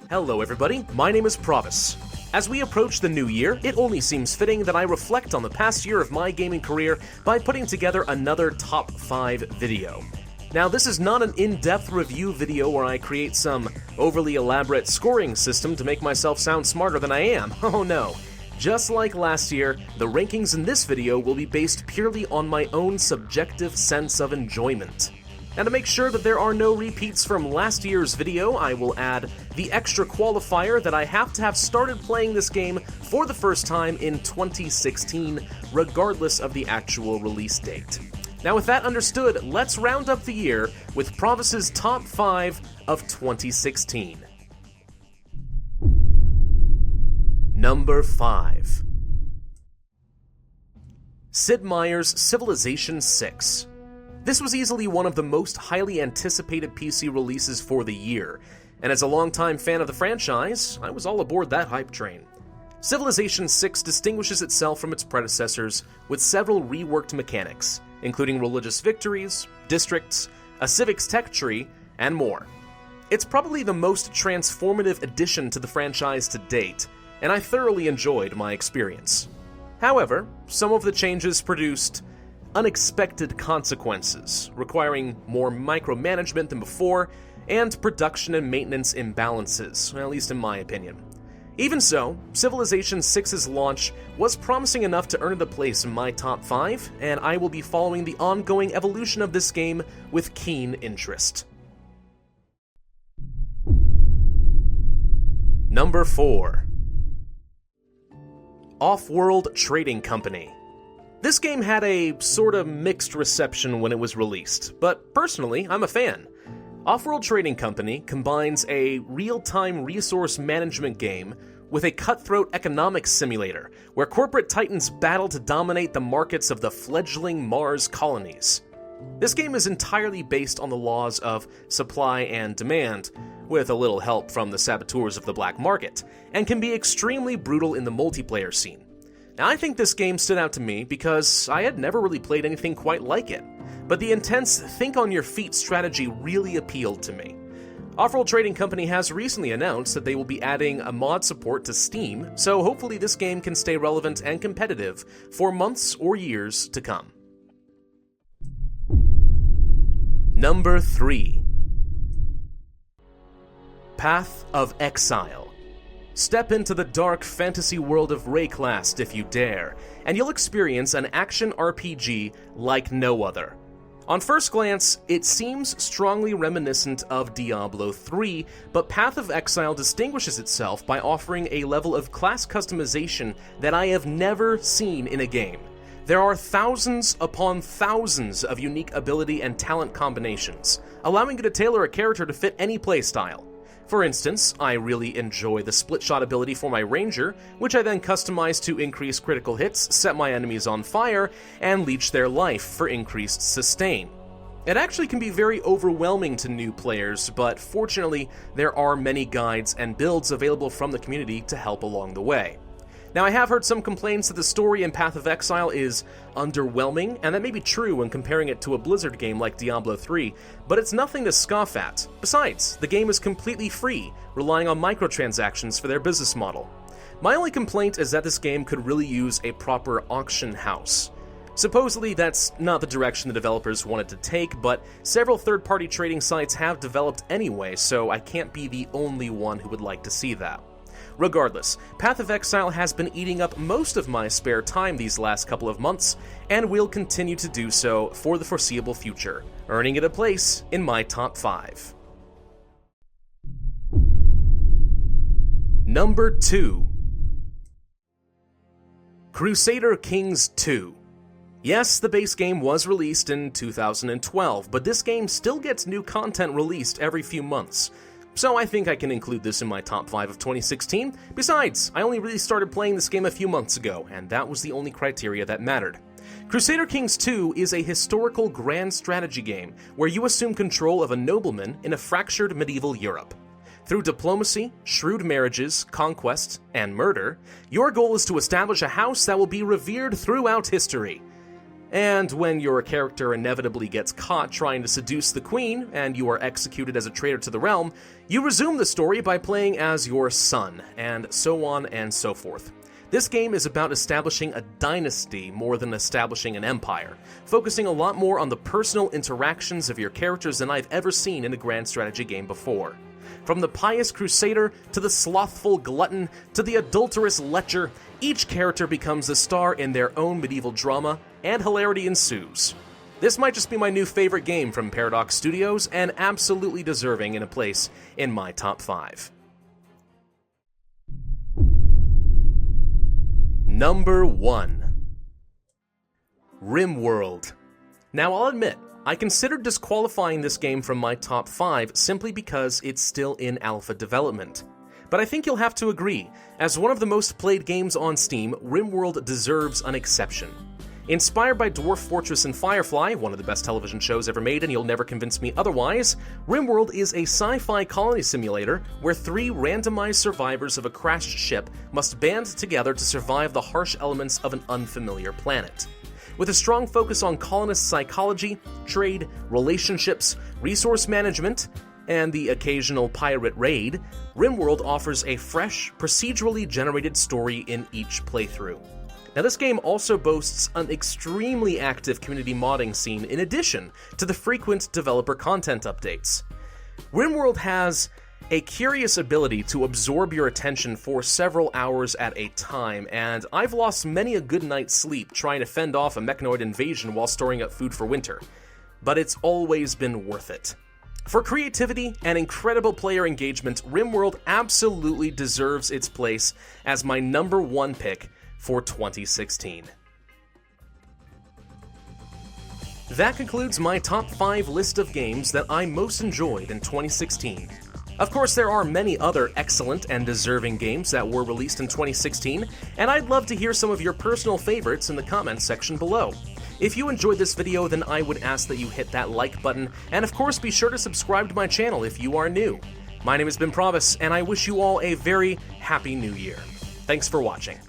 Hello everybody, my name is Pravus. As we approach the new year, it only seems fitting that I reflect on the past year of my gaming career by putting together another top 5 video. Now, this is not an in-depth review video where I create some overly elaborate scoring system to make myself sound smarter than I am. Oh no. Just like last year, the rankings in this video will be based purely on my own subjective sense of enjoyment. And to make sure that there are no repeats from last year's video, I will add the extra qualifier that I have to have started playing this game for the first time in 2016, regardless of the actual release date. Now with that understood, let's round up the year with Pravus's top 5 of 2016. Number 5. Sid Meier's Civilization VI. This was easily one of the most highly anticipated PC releases for the year, and as a longtime fan of the franchise, I was all aboard that hype train. Civilization VI distinguishes itself from its predecessors with several reworked mechanics, including religious victories, districts, a civics tech tree, and more. It's probably the most transformative addition to the franchise to date, and I thoroughly enjoyed my experience. However, some of the changes produced unexpected consequences, requiring more micromanagement than before, and production and maintenance imbalances, at least in my opinion. Even so, Civilization VI's launch was promising enough to earn it a place in my top 5, and I will be following the ongoing evolution of this game with keen interest. Number 4. Off-World Trading Company. This game had a sort of mixed reception when it was released, but personally, I'm a fan. Off-World Trading Company combines a real-time resource management game with a cutthroat economics simulator, where corporate titans battle to dominate the markets of the fledgling Mars colonies. This game is entirely based on the laws of supply and demand, with a little help from the saboteurs of the black market, and can be extremely brutal in the multiplayer scene. Now, I think this game stood out to me because I had never really played anything quite like it, but the intense think-on-your-feet strategy really appealed to me. Off-World Trading Company has recently announced that they will be adding a mod support to Steam, so hopefully this game can stay relevant and competitive for months or years to come. Number 3. Path of Exile. Step into the dark fantasy world of Rayclast if you dare, and you'll experience an action RPG like no other. On first glance, it seems strongly reminiscent of Diablo 3, but Path of Exile distinguishes itself by offering a level of class customization that I have never seen in a game. There are thousands upon thousands of unique ability and talent combinations, allowing you to tailor a character to fit any playstyle. For instance, I really enjoy the split shot ability for my ranger, which I then customize to increase critical hits, set my enemies on fire, and leech their life for increased sustain. It actually can be very overwhelming to new players, but fortunately, there are many guides and builds available from the community to help along the way. Now, I have heard some complaints that the story in Path of Exile is underwhelming, and that may be true when comparing it to a Blizzard game like Diablo 3, but it's nothing to scoff at. Besides, the game is completely free, relying on microtransactions for their business model. My only complaint is that this game could really use a proper auction house. Supposedly, that's not the direction the developers wanted to take, but several third-party trading sites have developed anyway, so I can't be the only one who would like to see that. Regardless, Path of Exile has been eating up most of my spare time these last couple of months, and will continue to do so for the foreseeable future, earning it a place in my top 5. Number 2. Crusader Kings 2. Yes, the base game was released in 2012, but this game still gets new content released every few months. So I think I can include this in my top 5 of 2016. Besides, I only really started playing this game a few months ago, and that was the only criteria that mattered. Crusader Kings 2 is a historical grand strategy game where you assume control of a nobleman in a fractured medieval Europe. Through diplomacy, shrewd marriages, conquest, and murder, your goal is to establish a house that will be revered throughout history. And when your character inevitably gets caught trying to seduce the queen, and you are executed as a traitor to the realm, you resume the story by playing as your son, and so on and so forth. This game is about establishing a dynasty more than establishing an empire, focusing a lot more on the personal interactions of your characters than I've ever seen in a grand strategy game before. From the pious crusader, to the slothful glutton, to the adulterous lecher, each character becomes the star in their own medieval drama, and hilarity ensues. This might just be my new favorite game from Paradox Studios, and absolutely deserving in a place in my top 5. Number 1. RimWorld. Now I'll admit, I considered disqualifying this game from my top 5 simply because it's still in alpha development. But I think you'll have to agree, as one of the most played games on Steam, RimWorld deserves an exception. Inspired by Dwarf Fortress and Firefly, one of the best television shows ever made and you'll never convince me otherwise, RimWorld is a sci-fi colony simulator where 3 randomized survivors of a crashed ship must band together to survive the harsh elements of an unfamiliar planet. With a strong focus on colonist psychology, trade, relationships, resource management, and the occasional pirate raid, RimWorld offers a fresh, procedurally generated story in each playthrough. Now, this game also boasts an extremely active community modding scene in addition to the frequent developer content updates. RimWorld has a curious ability to absorb your attention for several hours at a time, and I've lost many a good night's sleep trying to fend off a mechanoid invasion while storing up food for winter. But it's always been worth it. For creativity and incredible player engagement, RimWorld absolutely deserves its place as my number 1 pick for 2016. That concludes my top 5 list of games that I most enjoyed in 2016. Of course, there are many other excellent and deserving games that were released in 2016, and I'd love to hear some of your personal favorites in the comments section below. If you enjoyed this video, then I would ask that you hit that like button, and of course be sure to subscribe to my channel if you are new. My name has been Pravus, and I wish you all a very happy new year. Thanks for watching.